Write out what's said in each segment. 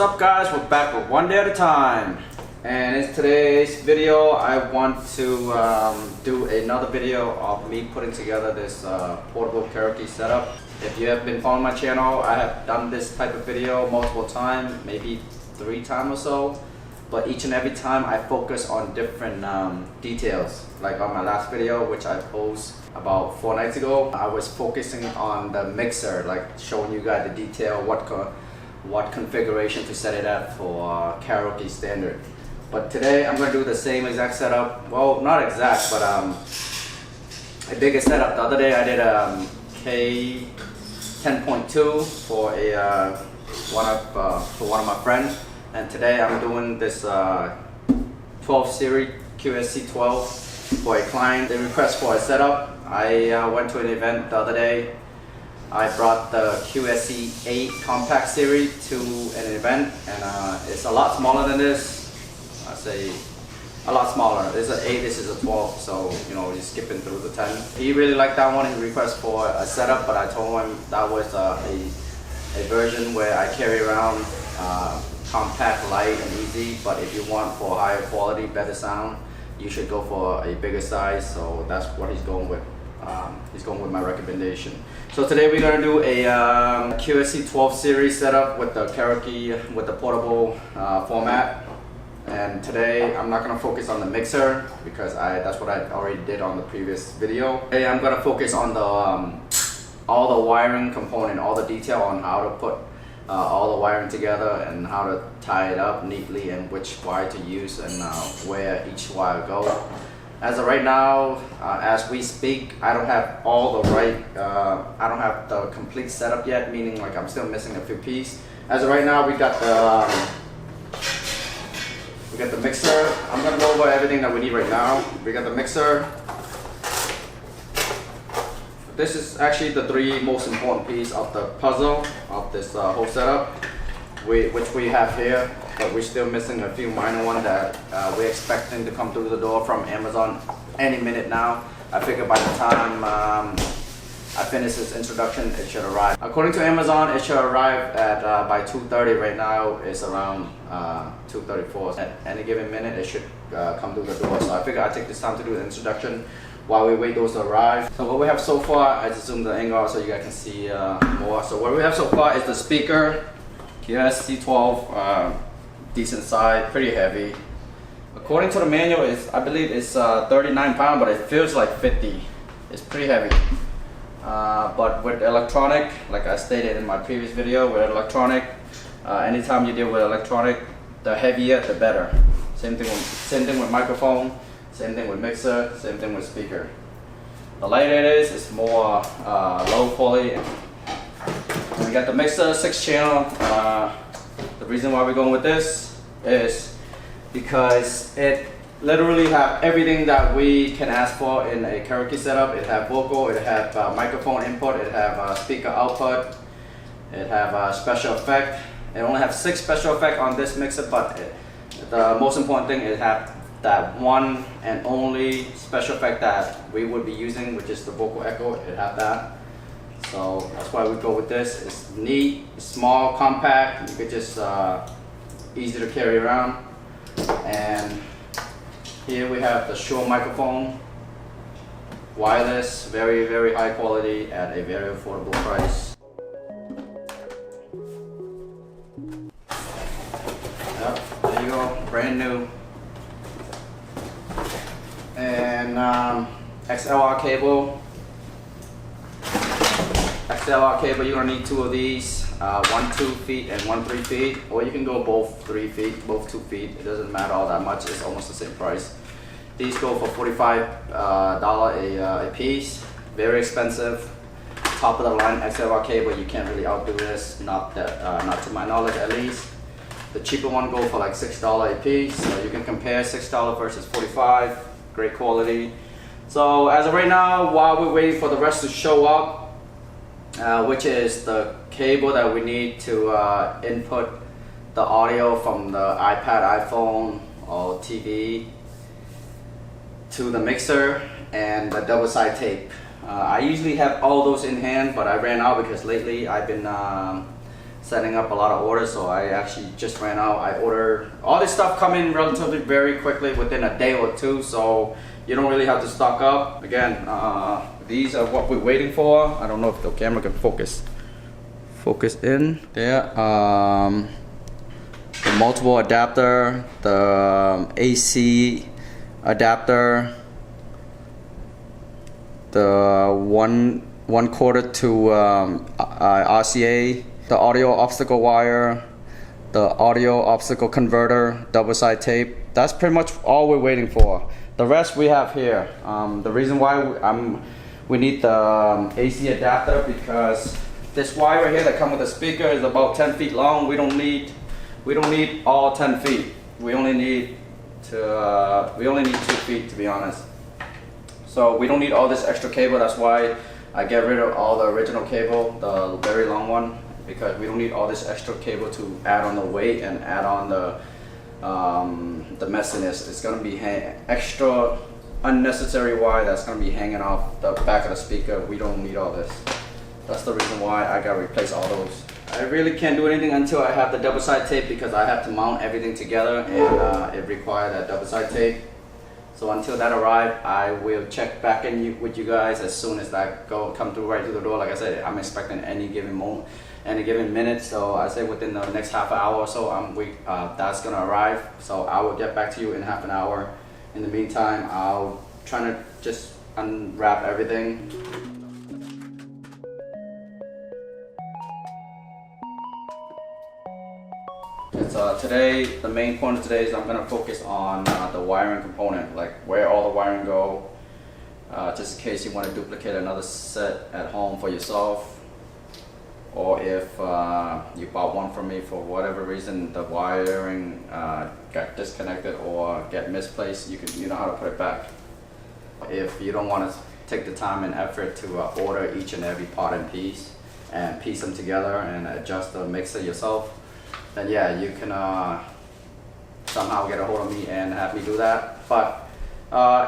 What's up guys, we're back with One Day at a Time, and in today's video I want to do another video of me putting together this portable karaoke setup. If you have been following my channel, I have done this type of video multiple times, maybe 3 times or so, but each and every time I focus on different details. Like on my last video, which I posted about 4 nights ago, I was focusing on the mixer, like showing you guys the detail, what configuration to set it at for karaoke standard. But today I'm going to do the same exact setup. Well, not exact, but a bigger setup. The other day I did a K10.2 for one of my friends, and today I'm doing this 12 series QSC 12 for a client. They request for a setup. I went to an event the other day. I brought the Qsc 8 compact series to an event, and it's a lot smaller than this. I say a lot smaller. This is an 8, this is a 12, so you know, you're skipping through the 10. He really liked that one. He requested for a setup, but I told him that was a version where I carry around compact, light, and easy. But if you want for higher quality, better sound, you should go for a bigger size. So that's what he's going with. He's going with my recommendation. So today we're going to do a QSC 12 series setup with the karaoke, with the portable format. And today I'm not going to focus on the mixer because that's what I already did on the previous video. Today I'm going to focus on the all the wiring component, all the detail on how to put all the wiring together and how to tie it up neatly and which wire to use and where each wire goes. As of right now, as we speak, I don't have all the I don't have the complete setup yet, meaning like I'm still missing a few pieces. As of right now, we got the mixer. I'm gonna go over everything that we need right now. We got the mixer. This is actually the 3 most important pieces of the puzzle of this whole setup, which we have here. But we're still missing a few minor ones that we're expecting to come through the door from Amazon any minute now. I figure by the time I finish this introduction, it should arrive. According to Amazon, it should arrive at by 2:30. Right now it's around 2:34. At any given minute, it should come through the door. So I figure I take this time to do the introduction while we wait those to arrive. So what we have so far, I just zoomed the angle out so you guys can see more. So what we have so far is the speaker, QSC 12. Decent size, pretty heavy. According to the manual, I believe it's 39 pounds, but it feels like 50. It's pretty heavy. But with electronic, like I stated in my previous video, with electronic, anytime you deal with electronic, the heavier the better. Same thing with microphone, same thing with mixer, same thing with speaker. The lighter it is, it's more low quality. And we got the mixer 6-channel. The reason why we're going with this is because it literally have everything that we can ask for in a karaoke setup. It have vocal, it have microphone input, it have speaker output, it have special effect. It only have 6 special effects on this mixer, but the most important thing is have that one and only special effect that we would be using, which is the vocal echo. It have that. So that's why we go with this. It's neat, it's small, compact. You could just easy to carry around. And here we have the Shure Microphone, wireless, very, very high quality at a very affordable price. Yep, there you go, brand new. And XLR cable. XLR cable, you're gonna need 2 of these, one 2 feet and one 3 feet, or you can go both 3 feet, both 2 feet. It doesn't matter all that much. It's almost the same price. These go for $45 a piece. Very expensive. Top of the line XLR cable. You can't really outdo this. Not to my knowledge, at least. The cheaper one go for like $6 a piece. So you can compare $6 versus $45. Great quality. So as of right now, while we're waiting for the rest to show up, which is the cable that we need to input the audio from the iPad, iPhone, or TV to the mixer, and the double side tape. I usually have all those in hand, but I ran out because lately I've been setting up a lot of orders, so I actually just ran out. I ordered all this stuff come in relatively very quickly within a day or two, so you don't really have to stock up. Again, these are what we're waiting for. I don't know if the camera can focus in there. The multiple adapter, the AC adapter, the one quarter to RCA, the audio obstacle wire, the audio obstacle converter, double side tape. That's pretty much all we're waiting for. The rest we have here. The reason why we need the AC adapter, because this wire right here that comes with the speaker is about 10 feet long. We don't need all 10 feet. We only need 2 feet, to be honest. So we don't need all this extra cable. That's why I get rid of all the original cable, the very long one, because we don't need all this extra cable to add on the weight and add on the messiness. It's gonna be extra unnecessary wire that's gonna be hanging off the back of the speaker. We don't need all this. That's the reason why I gotta replace all those. I really can't do anything until I have the double side tape, because I have to mount everything together, and it requires that double side tape. So until that arrives, I will check back in with you guys as soon as that come through right through the door. Like I said, I'm expecting any given minute. So I say within the next half an hour or so, that's gonna arrive. So I will get back to you in half an hour. In the meantime, I'll try to just unwrap everything. Today, the main point of today is I'm gonna focus on the wiring component, like where all the wiring go, just in case you want to duplicate another set at home for yourself, or if you bought one from me for whatever reason, the wiring got disconnected or get misplaced, you know how to put it back. If you don't want to take the time and effort to order each and every part and piece them together and adjust the mixer yourself, then yeah, you can somehow get a hold of me and have me do that. But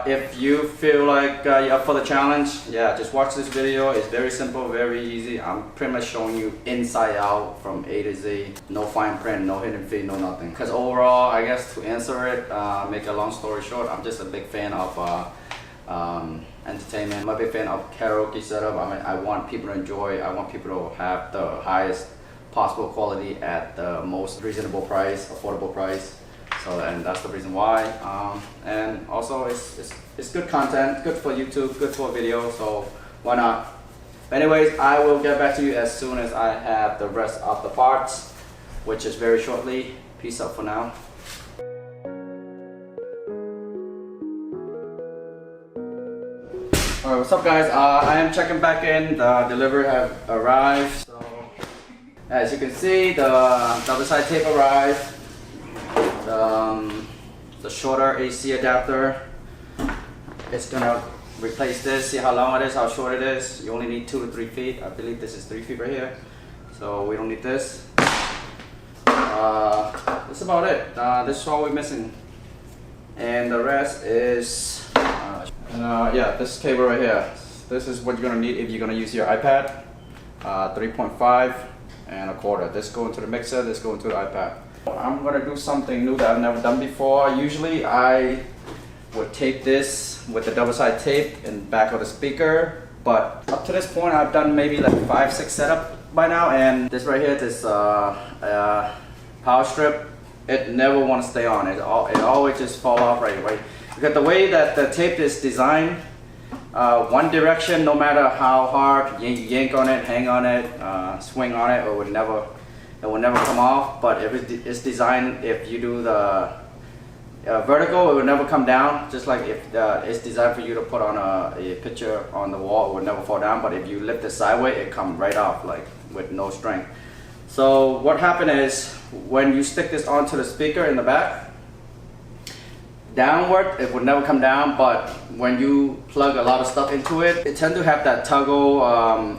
if you feel like you're up for the challenge, yeah, just watch this video. It's very simple, very easy. I'm pretty much showing you inside out from A to Z. No fine print, no hidden fee, no nothing. Because overall, I guess to answer it, make a long story short, I'm just a big fan of entertainment. I'm a big fan of karaoke setup. I mean, I want people to enjoy. I want people to have the highest possible quality at the most reasonable price, affordable price. So, and that's the reason why. And also, it's good content, good for YouTube, good for video. So why not? But anyways, I will get back to you as soon as I have the rest of the parts, which is very shortly. Peace out for now. Alright, what's up guys? I am checking back in. The delivery have arrived. So as you can see, the double side tape arrived. The shorter AC adapter. It's gonna replace this. See how long it is, how short it is. You only need 2 to 3 feet. I believe this is 3 feet right here. So we don't need this. That's about it. This is all we're missing. And the rest is, yeah, this cable right here. This is what you're gonna need if you're gonna use your iPad. 3.5 and a quarter. This go into the mixer, this go into the iPad. I'm gonna do something new that I've never done before. Usually I would tape this with the double side tape in the back of the speaker, but up to this point I've done maybe like 5-6 setup by now, and this right here, this power strip, it never want to stay on. It always just fall off right away. Because the way that the tape is designed, one direction, no matter how hard you yank on it, hang on it, swing on it, it will never come off. But if it's designed, if you do the vertical, it will never come down. Just like if it's designed for you to put on a picture on the wall, it will never fall down. But if you lift it sideways, it comes right off, like with no strength. So what happened is, when you stick this onto the speaker in the back, downward, it would never come down, but when you plug a lot of stuff into it, it tends to have that toggle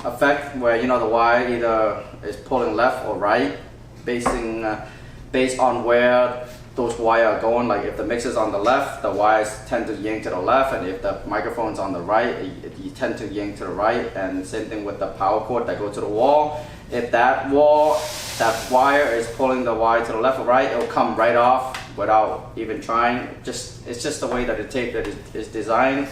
effect where, you know, the wire either is pulling left or right, based on where those wires are going. Like if the mixer's on the left, the wires tend to yank to the left, and if the microphone's on the right, you tend to yank to the right. And same thing with the power cord that goes to the wall. if that wire is pulling the wire to the left or right, it'll come right off without even trying. It's just the way that the tape that is designed.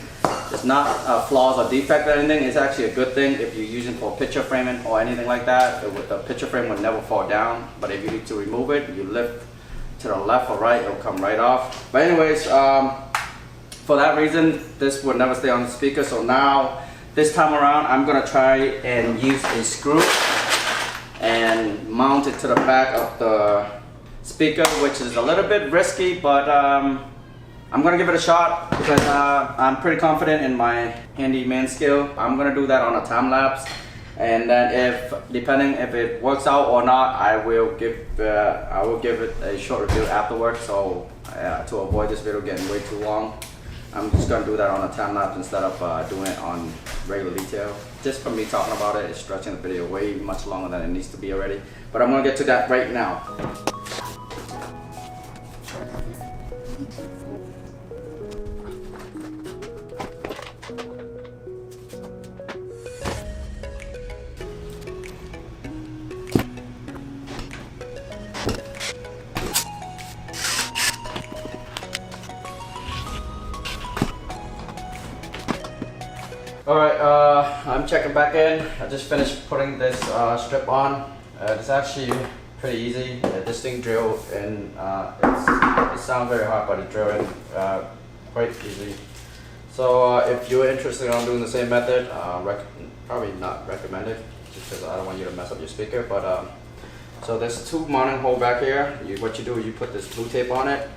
It's not flaws or defect or anything. It's actually a good thing if you're using for picture framing or anything like that. The picture frame would never fall down, but if you need to remove it, you lift to the left or right, it'll come right off. But anyways, for that reason, this would never stay on the speaker. So now, this time around, I'm gonna try and use a screw and mount it to the back of the speaker, which is a little bit risky, but I'm gonna give it a shot because I'm pretty confident in my handyman skill. I'm gonna do that on a time lapse, and then depending if it works out or not, I will give it a short review afterwards. So to avoid this video getting way too long, I'm just gonna do that on a time lapse instead of doing it on regular detail. Just from me talking about it, it's stretching the video way much longer than it needs to be already. But I'm gonna get to that right now. Alright, I'm checking back in. I just finished putting this strip on. It's actually pretty easy. This thing drilled in, it sounds very hard, but it drilled in quite easy. So if you're interested in doing the same method, probably not recommended, just because I don't want you to mess up your speaker. But so there's two mounting hole back here. What you do is you put this blue tape on it,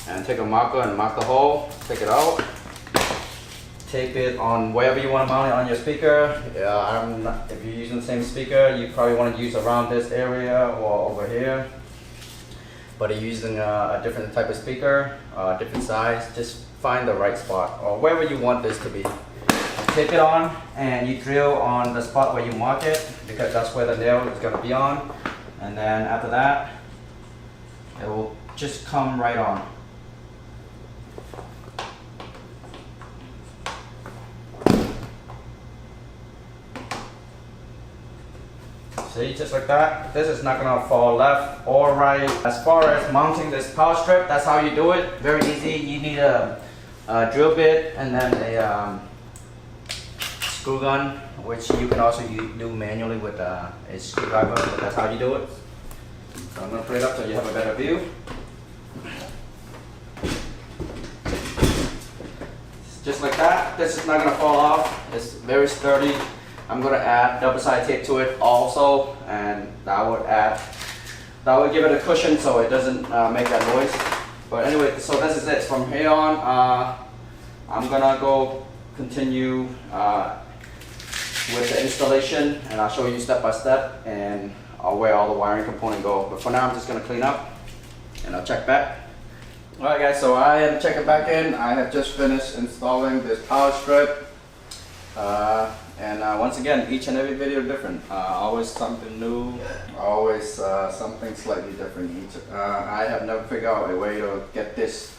and take a marker and mark the hole. Take it out. Tape it on wherever you want to mount it on your speaker. If you're using the same speaker, you probably want to use around this area or over here. But if you're using a different type of speaker, different size, just find the right spot or wherever you want this to be. Tape it on and you drill on the spot where you mark it, because that's where the nail is going to be on. And then after that, it will just come right on. See, just like that. This is not gonna fall left or right. As far as mounting this power strip, that's how you do it. Very easy. You need a drill bit and then a screw gun, which you can also do manually with a screwdriver, but that's how you do it. So I'm gonna put it up so you have a better view. Just like that. This is not gonna fall off. It's very sturdy. I'm gonna add double-sided tape to it also, and that would give it a cushion so it doesn't make that noise. But anyway, so this is it. From here on, I'm gonna go continue with the installation, and I'll show you step by step and where all the wiring components go. But for now, I'm just gonna clean up, and I'll check back. Alright guys, so I am checking back in. I have just finished installing this power strip. Once again, each and every video different. Always something new, always something slightly different. I have never figured out a way to get this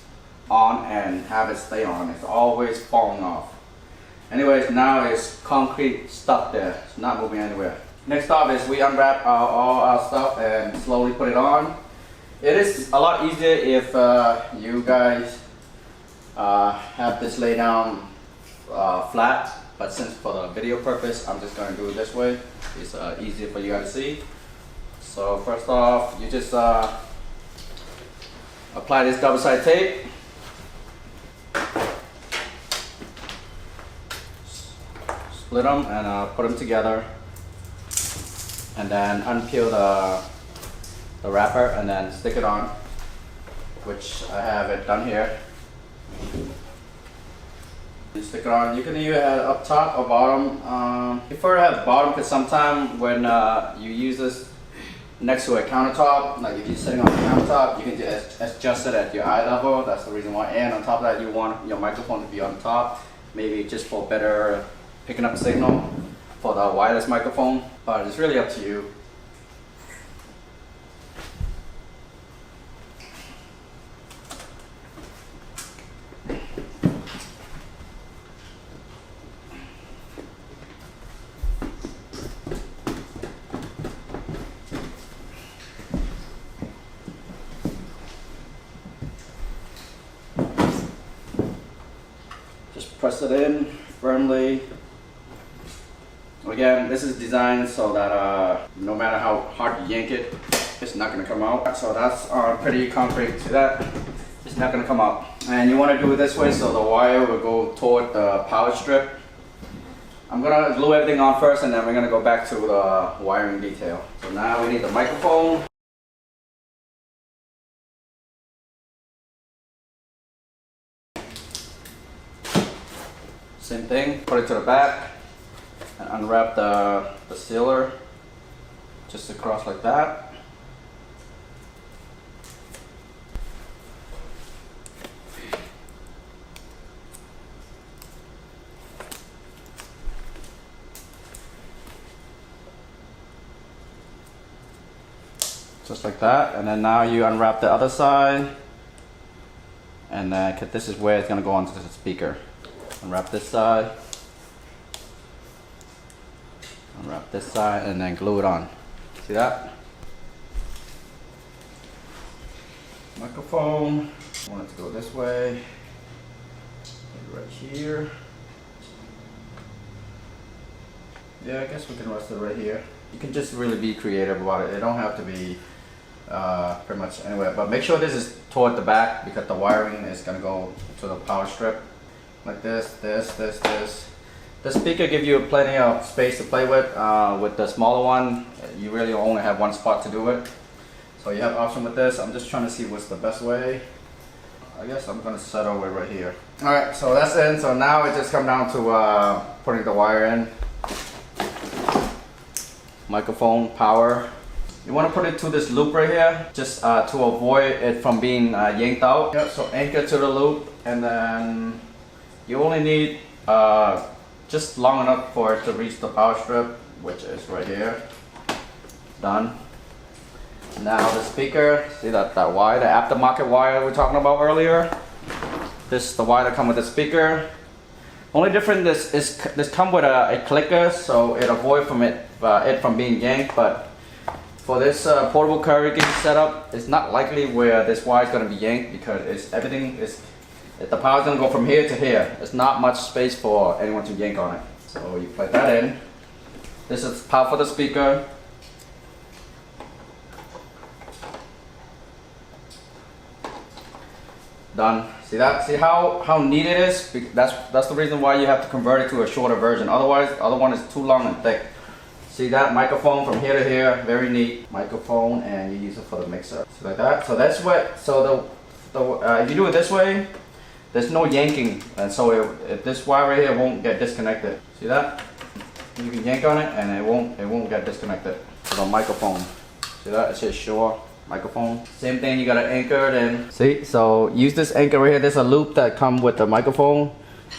on and have it stay on. It's always falling off. Anyways, now it's concrete stuck there. It's not moving anywhere. Next up is we unwrap all our stuff and slowly put it on. It is a lot easier if you guys have this laid down flat. But since for the video purpose, I'm just going to do it this way. It's easier for you guys to see. So first off, you just apply this double-sided tape. Split them and put them together. And then unpeel the wrapper and then stick it on, which I have it done here. You stick it on. You can either have up top or bottom. Prefer to have bottom because sometimes when you use this next to a countertop, like if you're sitting on the countertop, you can just adjust it at your eye level. That's the reason why. And on top of that, you want your microphone to be on top, maybe just for better picking up signal for the wireless microphone. But it's really up to you. press it in firmly. Again, this is designed so that no matter how hard you yank it, it's not going to come out. So that's pretty concrete. See that? It's not going to come out. And you want to do it this way so the wire will go toward the power strip. I'm going to glue everything on first, and then we're going to go back to the wiring detail. So now we need the microphone. Same thing, put it to the back and unwrap the sealer just across like that. Just like that, and then now you unwrap the other side, and then this is where it's going to go onto the speaker. Unwrap this side, unwrap this side, and then glue it on. See that? Microphone, I want it to go this way, right here. Yeah, I guess we can rest it right here. You can just really be creative about it. It don't have to be pretty much anywhere, but make sure this is toward the back because the wiring is going to go to the power strip. Like this. The speaker gives you plenty of space to play with. With the smaller one, you really only have one spot to do it. So you have option with this. I'm just trying to see what's the best way. I guess I'm going to settle it right here. Alright, so that's in. So now it just comes down to putting the wire in. Microphone, power. You want to put it to this loop right here, just to avoid it from being yanked out. Yep, so anchor to the loop, and then you only need just long enough for it to reach the power strip, which is right here. Done. Now the speaker, see that wire, the aftermarket wire we were talking about earlier? This is the wire that comes with the speaker. Only difference is this comes with a clicker, so it avoids it from being yanked. But for this portable karaoke setup, it's not likely where this wire is going to be yanked because the power is going to go from here to here. There's not much space for anyone to yank on it. So you plug that in. This is power for the speaker. Done. See that? See how neat it is? That's the reason why you have to convert it to a shorter version. Otherwise, the other one is too long and thick. See that microphone from here to here? Very neat microphone, and you use it for the mixer. See like that? So that's what. So if you do it this way, there's no yanking, and so this wire right here won't get disconnected. See that? You can yank on it, and it won't get disconnected. So the microphone. See that? It says Shure Microphone. Same thing, you gotta anchor it in. See, so use this anchor right here. There's a loop that comes with the microphone,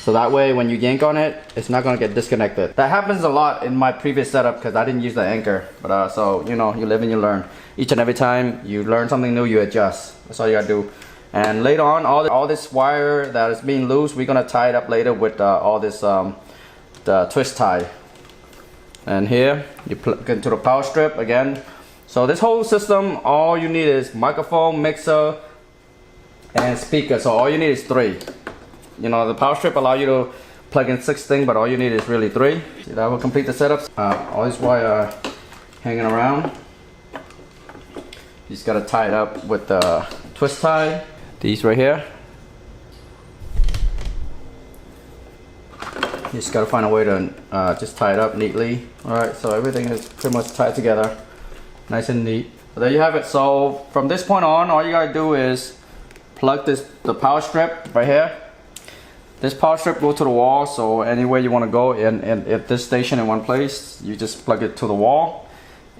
so that way when you yank on it, it's not gonna get disconnected. That happens a lot in my previous setup because I didn't use the anchor. But so you know, you live and you learn. Each and every time you learn something new, you adjust. That's all you gotta do. And later on, all this wire that is being loose, we're gonna tie it up later with all this the twist tie. And here you plug into the power strip again. So this whole system, all you need is microphone, mixer, and speaker. So all you need is 3. You know, the power strip allows you to plug in 6 things, but all you need is really 3. See, that will complete the setup. All this wire hanging around. You just gotta tie it up with the twist tie. These right here. You just gotta find a way to just tie it up neatly. Alright, so everything is pretty much tied together. Nice and neat. So there you have it. So from this point on, all you gotta do is plug the power strip right here. This power strip goes to the wall, so anywhere you want to go at this station in one place, you just plug it to the wall.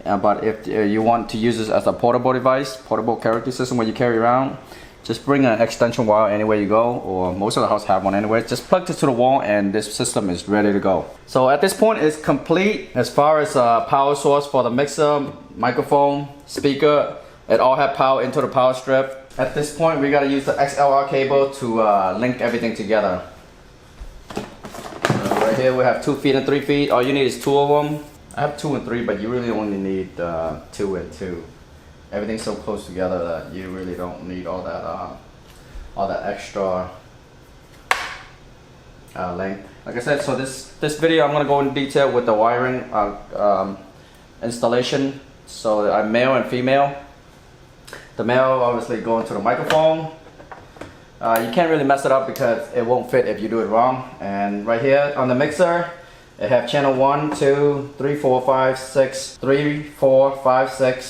But if you want to use this as a portable device, portable karaoke system where you carry around, just bring an extension wire anywhere you go, or most of the house have one anyway. Just plug this to the wall and this system is ready to go. So at this point it's complete as far as power source for the mixer, microphone, speaker. It all have power into the power strip. At this point we gotta use the XLR cable to link everything together. Right here we have 2 feet and 3 feet. All you need is 2 of them. I have 2 and 3, but you really only need 2 and 2. Everything's so close together that you really don't need all that extra length. Like I said, so this video I'm gonna go in detail with the wiring installation. So I'm male and female. The male obviously going to the microphone. You can't really mess it up because it won't fit if you do it wrong. And right here on the mixer, it have channel 1, 2, 3, 4, 5, 6, 3, 4, 5, 6.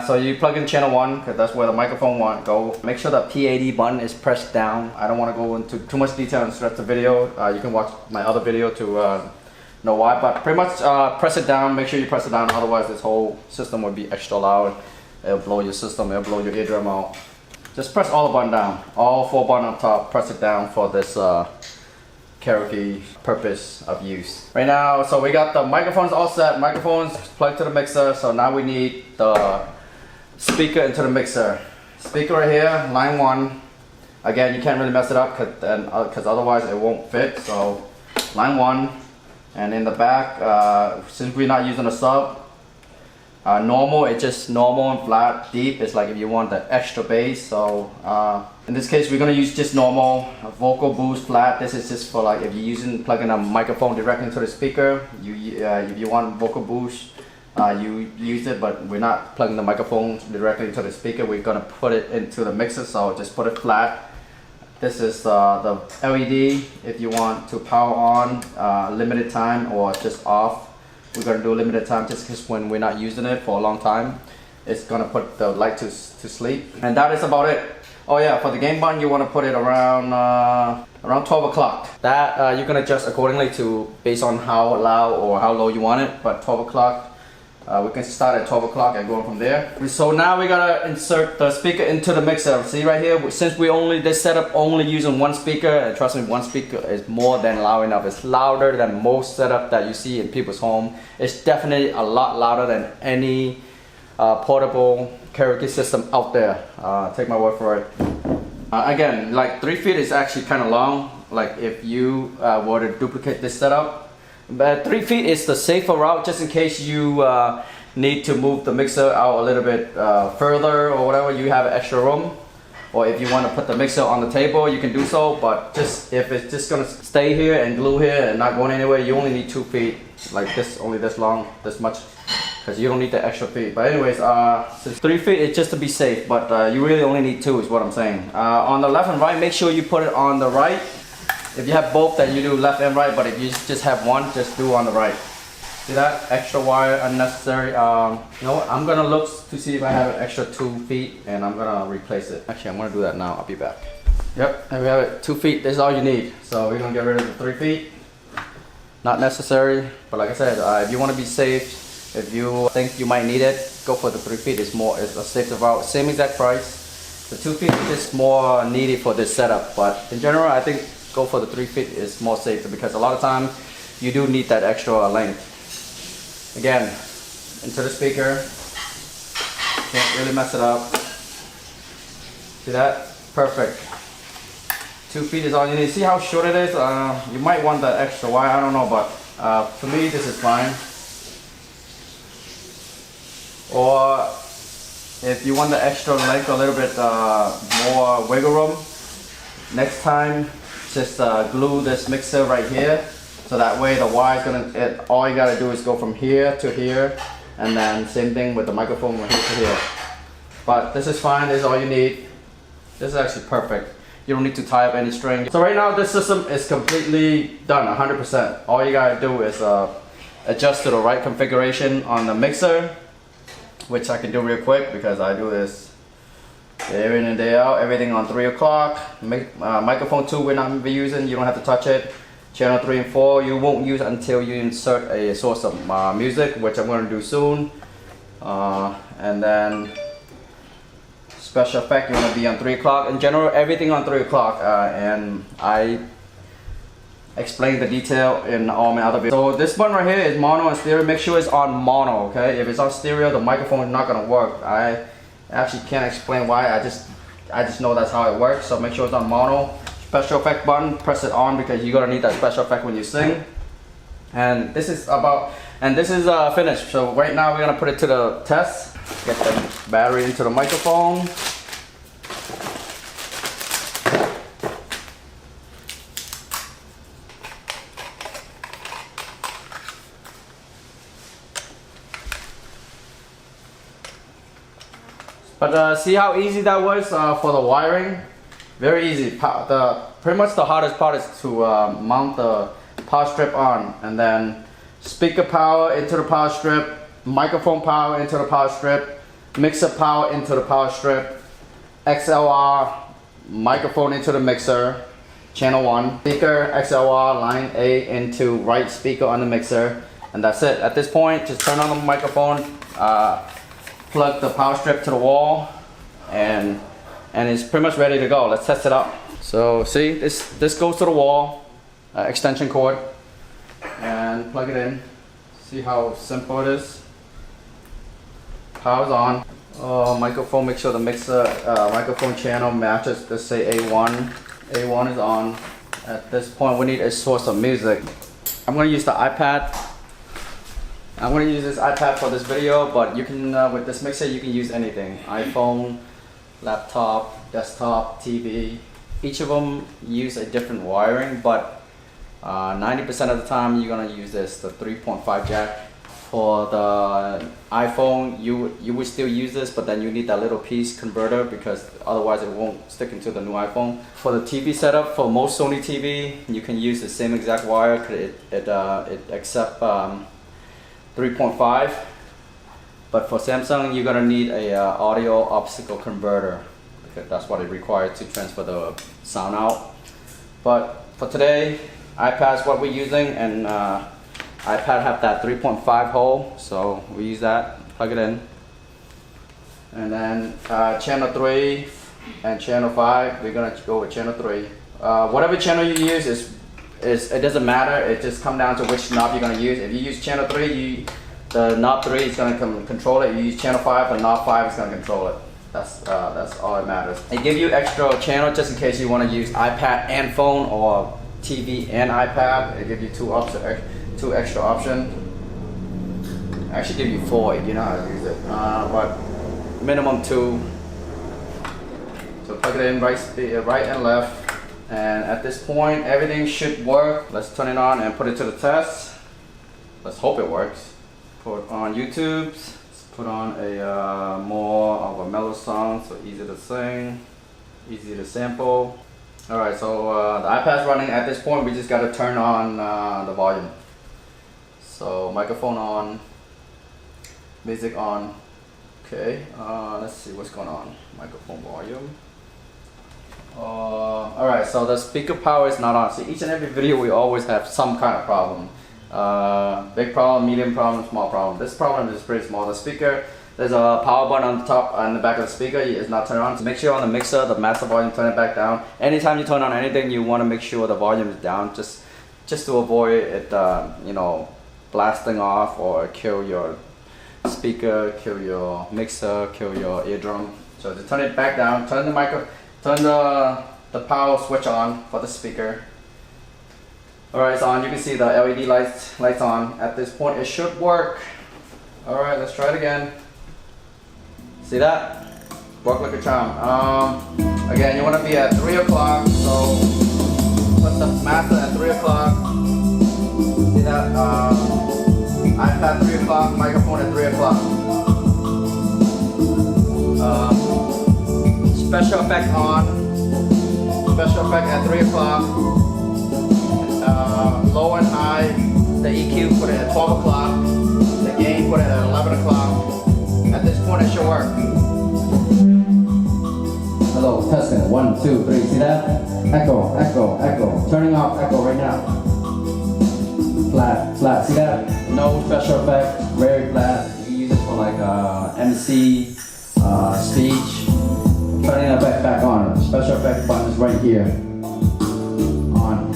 So you plug in channel 1 because that's where the microphone want to go. Make sure the P80 button is pressed down. I don't want to go into too much detail and stretch the video. You can watch my other video to know why. But pretty much press it down. Make sure you press it down. Otherwise, this whole system will be extra loud. It'll blow your system. It'll blow your eardrum out. Just press all the button down. All 4 buttons up top. Press it down for this karaoke purpose of use. Right now, so we got the microphones all set. Microphones plugged to the mixer. So now we need the speaker into the mixer. Speaker right here, line 1. Again, you can't really mess it up because otherwise it won't fit. So line 1, and in the back, since we're not using a sub. Normal, it's just normal and flat. Deep is like if you want the extra bass. So in this case, we're gonna use just normal. Vocal boost flat. This is just for like if you're plugging a microphone directly into the speaker. If you want vocal boost, you use it. But we're not plugging the microphone directly into the speaker. We're gonna put it into the mixer. So just put it flat. This is the LED. If you want to power on, limited time or just off. We're going to do a limited time just because when we're not using it for a long time, it's going to put the light to sleep. And that is about it. Oh yeah, for the game button, you want to put it around 12 o'clock. That you can adjust accordingly to based on how loud or how low you want it. But 12 o'clock, we can start at 12 o'clock and go from there. So now we gotta insert the speaker into the mixer. See right here, since this setup only using one speaker, and trust me, one speaker is more than loud enough. It's louder than most setup that you see in people's home. It's definitely a lot louder than any portable karaoke system out there. Take my word for it. Again, like 3 feet is actually kind of long. Like if you were to duplicate this setup. But 3 feet is the safer route just in case you need to move the mixer out a little bit further or whatever, you have extra room. Or if you want to put the mixer on the table, you can do so. But just if it's just going to stay here and glue here and not going anywhere, you only need 2 feet. Like this, only this long, this much. Because you don't need the extra feet. But anyways, since 3 feet is just to be safe. But you really only need 2 is what I'm saying. On the left and right, make sure you put it on the right. If you have both, then you do left and right, but if you just have one, just do on the right. See that? Extra wire, unnecessary. You know what? I'm gonna look to see if I have an extra 2 feet and I'm gonna replace it. Actually, I'm gonna do that now. I'll be back. Yep, there we have it. 2 feet, this is all you need. So we're gonna get rid of the 3 feet. Not necessary, but like I said, if you wanna be safe, if you think you might need it, go for the 3 feet. It's a safer route. Same exact price. The 2 feet is just more needed for this setup, but in general, I think go for the 3 feet is more safer because a lot of time you do need that extra length. Again, into the speaker. Can't really mess it up. See that? Perfect. 2 feet is all you need. See how short it is? You might want that extra wire. I don't know, but for me this is fine. Or if you want the extra length, a little bit more wiggle room, next time just glue this mixer right here, so that way the wire is all you gotta do is go from here to here, and then same thing with the microphone from here to here. But this is fine, this is all you need. This is actually perfect. You don't need to tie up any string. So right now this system is completely done, 100%. All you gotta do is adjust to the right configuration on the mixer, which I can do real quick because I do this day in and day out. Everything on 3 o'clock. Microphone 2 we're not going to be using, you don't have to touch it. Channel 3 and 4 you won't use until you insert a source of music, which I'm going to do soon. And then special effect, you want to be on 3 o'clock. In general, everything on 3 o'clock. And I explain the detail in all my other videos. So this button right here is mono and stereo. Make sure it's on mono, okay? If it's on stereo, the microphone is not going to work. I actually can't explain why. I just know that's how it works. So make sure it's on mono. Special effect button, press it on because you're gonna need that special effect when you sing. And this is finished. So right now we're gonna put it to the test. Get the battery into the microphone. But see how easy that was for the wiring? Very easy. Pretty much the hardest part is to mount the power strip on, and then speaker power into the power strip, microphone power into the power strip, mixer power into the power strip, XLR, microphone into the mixer, channel 1, speaker XLR line A into right speaker on the mixer, and that's it. At this point, just turn on the microphone, plug the power strip to the wall, and it's pretty much ready to go. Let's test it out. So see, this goes to the wall, extension cord, and plug it in. See how simple it is. Power's on. Microphone, make sure the mixer microphone channel matches. Let's say A1. A1 is on. At this point, we need a source of music. I'm gonna use the iPad. I'm gonna use this iPad for this video, but you can with this mixer you can use anything: iPhone, laptop, desktop, TV. Each of them use a different wiring, but 90% of the time you're gonna use this, the 3.5 jack. For the iPhone, you would still use this, but then you need that little piece converter because otherwise it won't stick into the new iPhone. For the TV setup, for most Sony TV, you can use the same exact wire because it accepts 3.5. But for Samsung, you're gonna need a audio optical converter because that's what it requires to transfer the sound out. But for today, iPad's what we're using, and iPad have that 3.5 hole, so we use that, plug it in. And then channel 3 and channel 5, we're gonna go with channel 3. Whatever channel you use is it doesn't matter, it just comes down to which knob you're gonna use. If you use channel 3, the knob 3 is gonna control it. You use channel 5, the knob 5 is gonna control it. That's all that matters. They give you extra channel just in case you wanna use iPad and phone, or TV and iPad. They give you two extra options. Actually give you 4 if you know how to use it, but minimum 2. So plug it in right and left, and at this point everything should work. Let's turn it on and put it to the test. Let's hope it works. Put on YouTube. Let's put on a more of a mellow song, so easy to sing, easy to sample. Alright, so the iPad's running. At this point we just got to turn on the volume. So microphone on, music on. Okay, let's see what's going on. Microphone volume. Alright, so the speaker power is not on. See, each and every video we always have some kind of problem. Big problem, medium problem, small problem. This problem is pretty small. The speaker, there's a power button on the top and the back of the speaker. It's not turned on. So make sure on the mixer, the master volume, turn it back down. Anytime you turn on anything, you want to make sure the volume is down, just to avoid it, you know, blasting off or kill your speaker, kill your mixer, kill your eardrum. So just turn it back down, turn the power switch on for the speaker. Alright, it's on. You can see the LED lights on. At this point it should work. Alright, let's try it again. See that? Work like a charm. Again, you want to be at 3 o'clock, so put the master at 3 o'clock. See that? iPad 3 o'clock, microphone at 3 o'clock. Special effect on. Special effect at 3 o'clock. Low and high, the EQ put it at 12 o'clock. The gain put it at 11 o'clock. At this point it should work. Hello, testing. 1, 2, 3. See that? Echo, echo, echo. Turning off echo right now. Flat, flat. See that? No special effect. Very flat. You can use it for like MC, speech. Turning it back on. Special effect button is right here. On.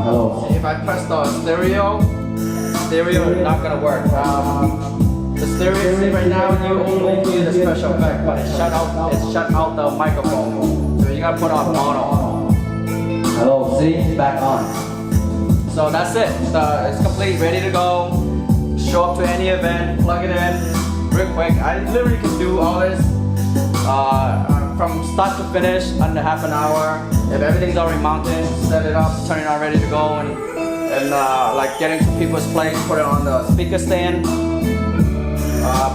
Hello. If I press the stereo is not gonna work. The stereo, see right now, you only hear the special effect, but it shut out the microphone. So you gotta put on mono. Hello, see? Back on. So that's it. It's complete, ready to go. Show up to any event, plug it in, real quick. I literally can do all this from start to finish under half an hour. If everything's already mounted, set it up, turn it on, ready to go, and like getting to people's place, put it on the speaker stand,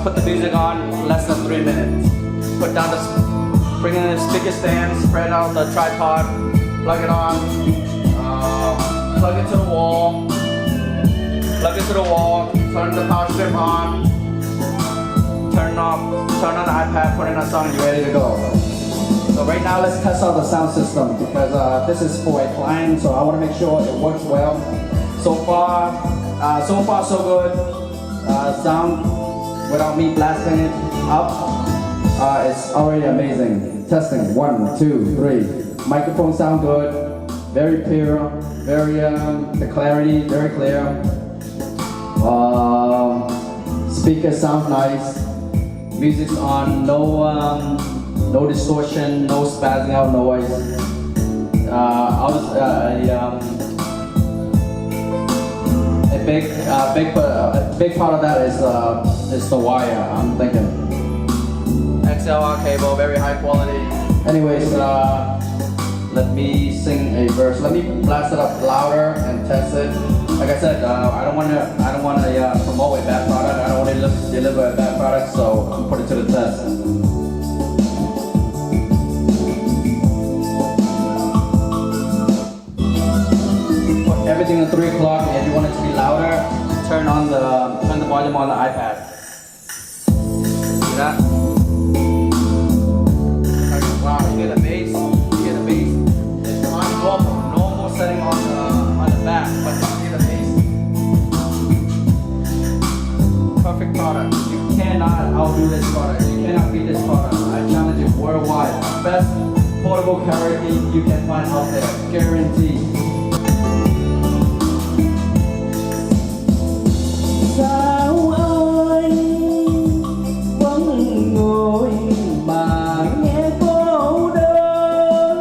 put the music on, less than 3 minutes. put down bring in the speaker stand, spread out the tripod, plug it on, plug it to the wall, turn the power strip on, turn on the iPad, put in a song, you're ready to go. So right now let's test out the sound system because this is for a client, so I want to make sure it works well. So far so good. Sound without me blasting it up, it's already amazing. Testing, 1, 2, 3. Microphone sound good, very pure, very the clarity very clear. Speaker sounds nice. Music's on, no distortion, no spazzing out noise. A big part of that is the wire. I'm thinking XLR cable, very high quality. Anyways, let me sing a verse. Let me blast it up louder and test it. Like I said, I don't want to promote a bad product. I don't want to deliver a bad product, so I'm put it to the test. Put everything at 3 o'clock. If you want it to be louder, turn the volume on the iPad. See that? Wow, you get the bass. It's on normal setting on the back, but you get the bass. Perfect product. You cannot outdo this product. You cannot beat this product. I challenge you worldwide. Best portable karaoke you can find out there. Guaranteed. Sao ơi vẫn ngồi mà nghe cô đơn,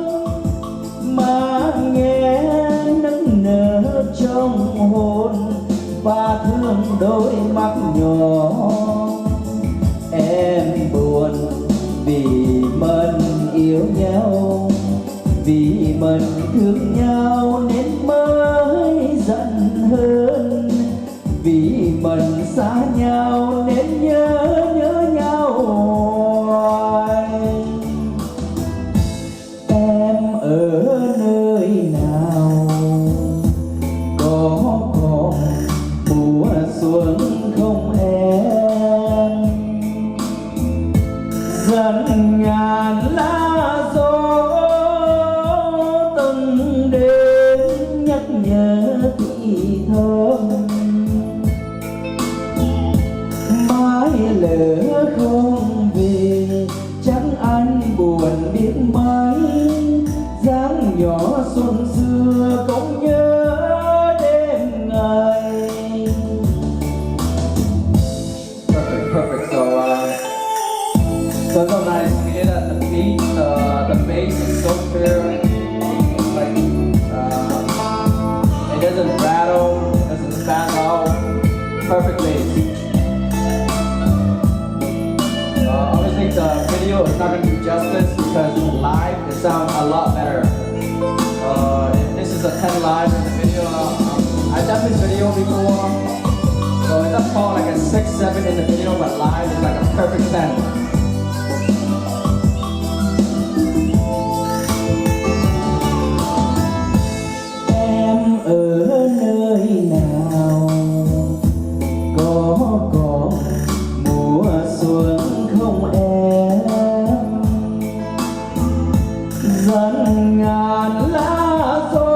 mà nghe nức nở trong hồn và thương đôi mắt nhỏ. Em buồn vì mình yêu nhau, vì mình thương nhau nên mới giận hơn, vì mình xa nhau nên nhớ nhau hoài. Em ở nơi nào, có còn mùa xuân không em? Dần ngàn lá gió từng đêm nhắc nhở thì thơm. Mãi lỡ không về chắc anh buồn biết mấy. Dáng nhỏ xuân xưa cũng nhớ đêm ngày. Perfect. So nice. You hear that the beat, the bass is so clear. Like it doesn't rattle, it doesn't spaz out. Perfect bass. Obviously the video is not going to do justice because live it sounds a lot better. This is a 10 live in the video. I've done this video before, so it's up called like a 6, 7 in the video, but live is like a perfect 10. Em ở nơi nào, có còn mùa xuân không em? Dần ngàn lá gió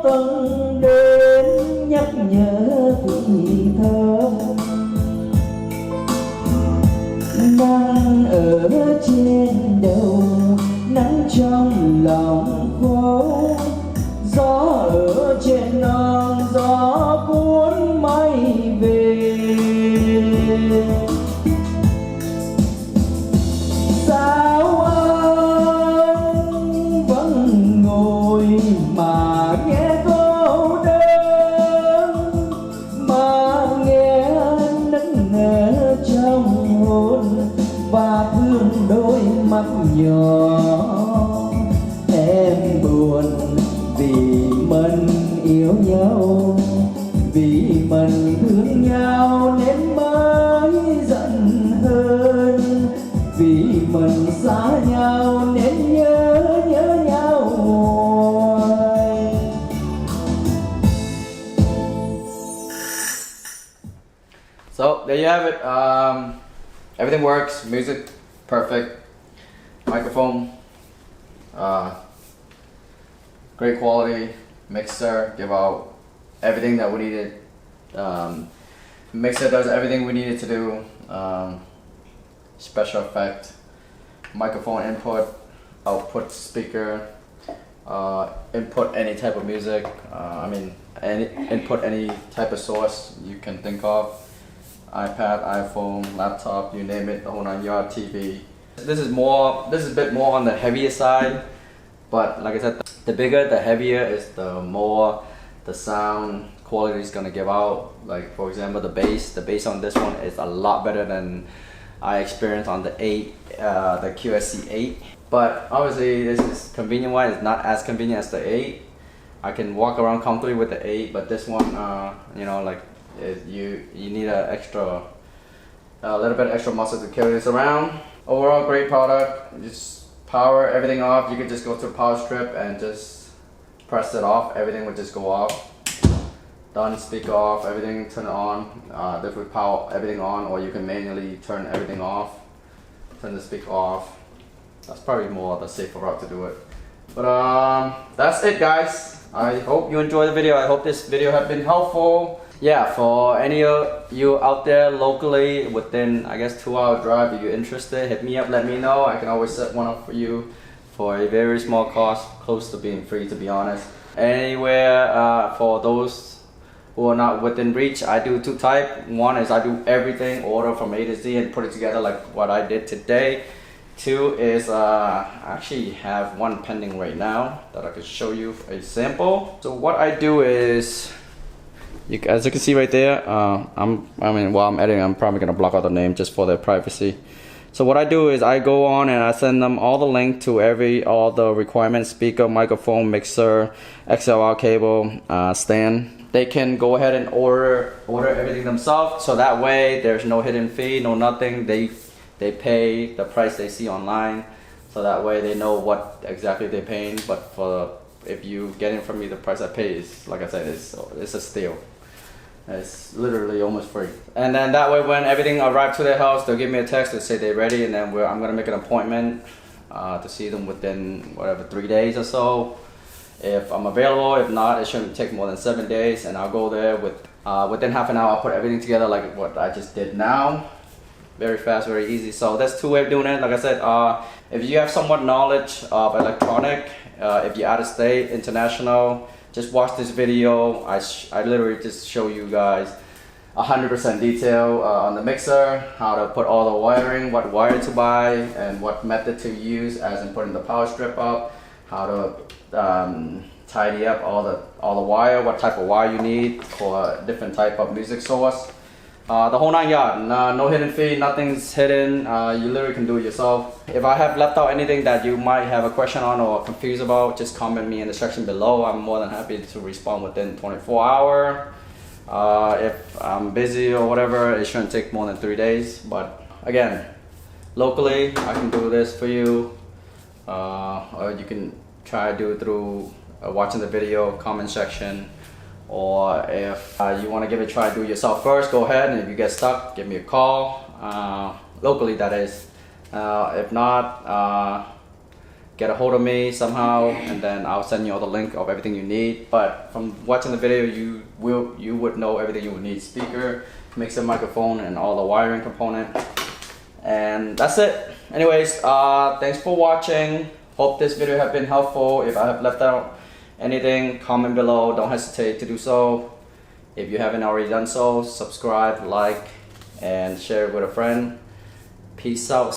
từng đến nhắc nhở thì thơm. Nắng ở trên đầu, nắng trong lòng phố, gió ở trên non, gió cuốn mây về. Sao anh vẫn ngồi mà nghe cô đơn, mà nghe nức nở trong hồn và thương đôi mắt nhỏ. Em buồn vì mình yêu nhau, vì mình thương nhau nên mới giận hơn, xa nhau nên nhớ nhau hoài. So there you have it. Everything works. Music perfect. Microphone, great quality. Mixer, give out everything that we needed. Mixer does everything we needed to do. Special effect, microphone input, output speaker, input any type of music. Input any type of source you can think of. iPad, iPhone, laptop, you name it, the whole 9 yard, TV. This is a bit more on the heavier side, but like I said, the bigger, the heavier is, the more the sound quality is gonna give out. Like for example, the bass on this one is a lot better than I experienced on the the QSC 8. But obviously, this is convenient wise, it's not as convenient as the 8. I can walk around comfortably with the 8, but this one, you know, like you need a little bit extra muscle to carry this around. Overall, great product. Just power everything off. You could just go to power strip and just press it off. Everything would just go off. Done. Speaker off. Everything turn it on. This would power everything on, or you can manually turn everything off. Turn the speaker off. That's probably more the safer route to do it. But that's it, guys. I hope you enjoyed the video. I hope this video has been helpful. Yeah, for any of you out there locally within, I guess, 2-hour drive, if you're interested, hit me up, let me know. I can always set one up for you for a very small cost, close to being free, to be honest. Anywhere, for those who are not within reach, I do 2 types. One is I do everything, order from A to Z and put it together like what I did today. 2 is I actually have one pending right now that I could show you a sample. So what I do is, as you can see right there, while I'm editing, I'm probably gonna block out the name just for their privacy. So what I do is I go on and I send them all the link to all the requirements: speaker, microphone, mixer, XLR cable, stand. They can go ahead and order everything themselves. So that way there's no hidden fee, no nothing. They pay the price they see online. So that way they know what exactly they're paying. But if you get it from me, the price I pay is, like I said, it's a steal. It's literally almost free. And then that way, when everything arrives to their house, they'll give me a text to say they're ready, and then I'm gonna make an appointment to see them within whatever 3 days or so, if I'm available. If not, it shouldn't take more than 7 days, and I'll go there within half an hour. I'll put everything together like what I just did now. Very fast, very easy. So that's 2 ways of doing it. Like I said, if you have somewhat knowledge of electronic, if you're out of state, international, just watch this video. I literally just show you guys 100% detail on the mixer, how to put all the wiring, what wire to buy, and what method to use, as in putting the power strip up, how to tidy up all the wire, what type of wire you need for a different type of music source. The whole 9 yard, no hidden fee, nothing's hidden. You literally can do it yourself. If I have left out anything that you might have a question on or confused about, just comment me in the section below. I'm more than happy to respond within 24 hours. If I'm busy or whatever, it shouldn't take more than 3 days. But again, locally, I can do this for you. Or you can try to do it through watching the video, comment section. Or if you want to give it a try, do it yourself first, go ahead, and if you get stuck, give me a call, locally that is. If not, get a hold of me somehow, and then I'll send you all the link of everything you need. But from watching the video, you would know everything you would need: speaker, mixer, microphone, and all the wiring component. And that's it. Anyways, thanks for watching. Hope this video has been helpful. If I have left out anything, comment below. Don't hesitate to do so. If you haven't already done so, subscribe, like, and share it with a friend. Peace out.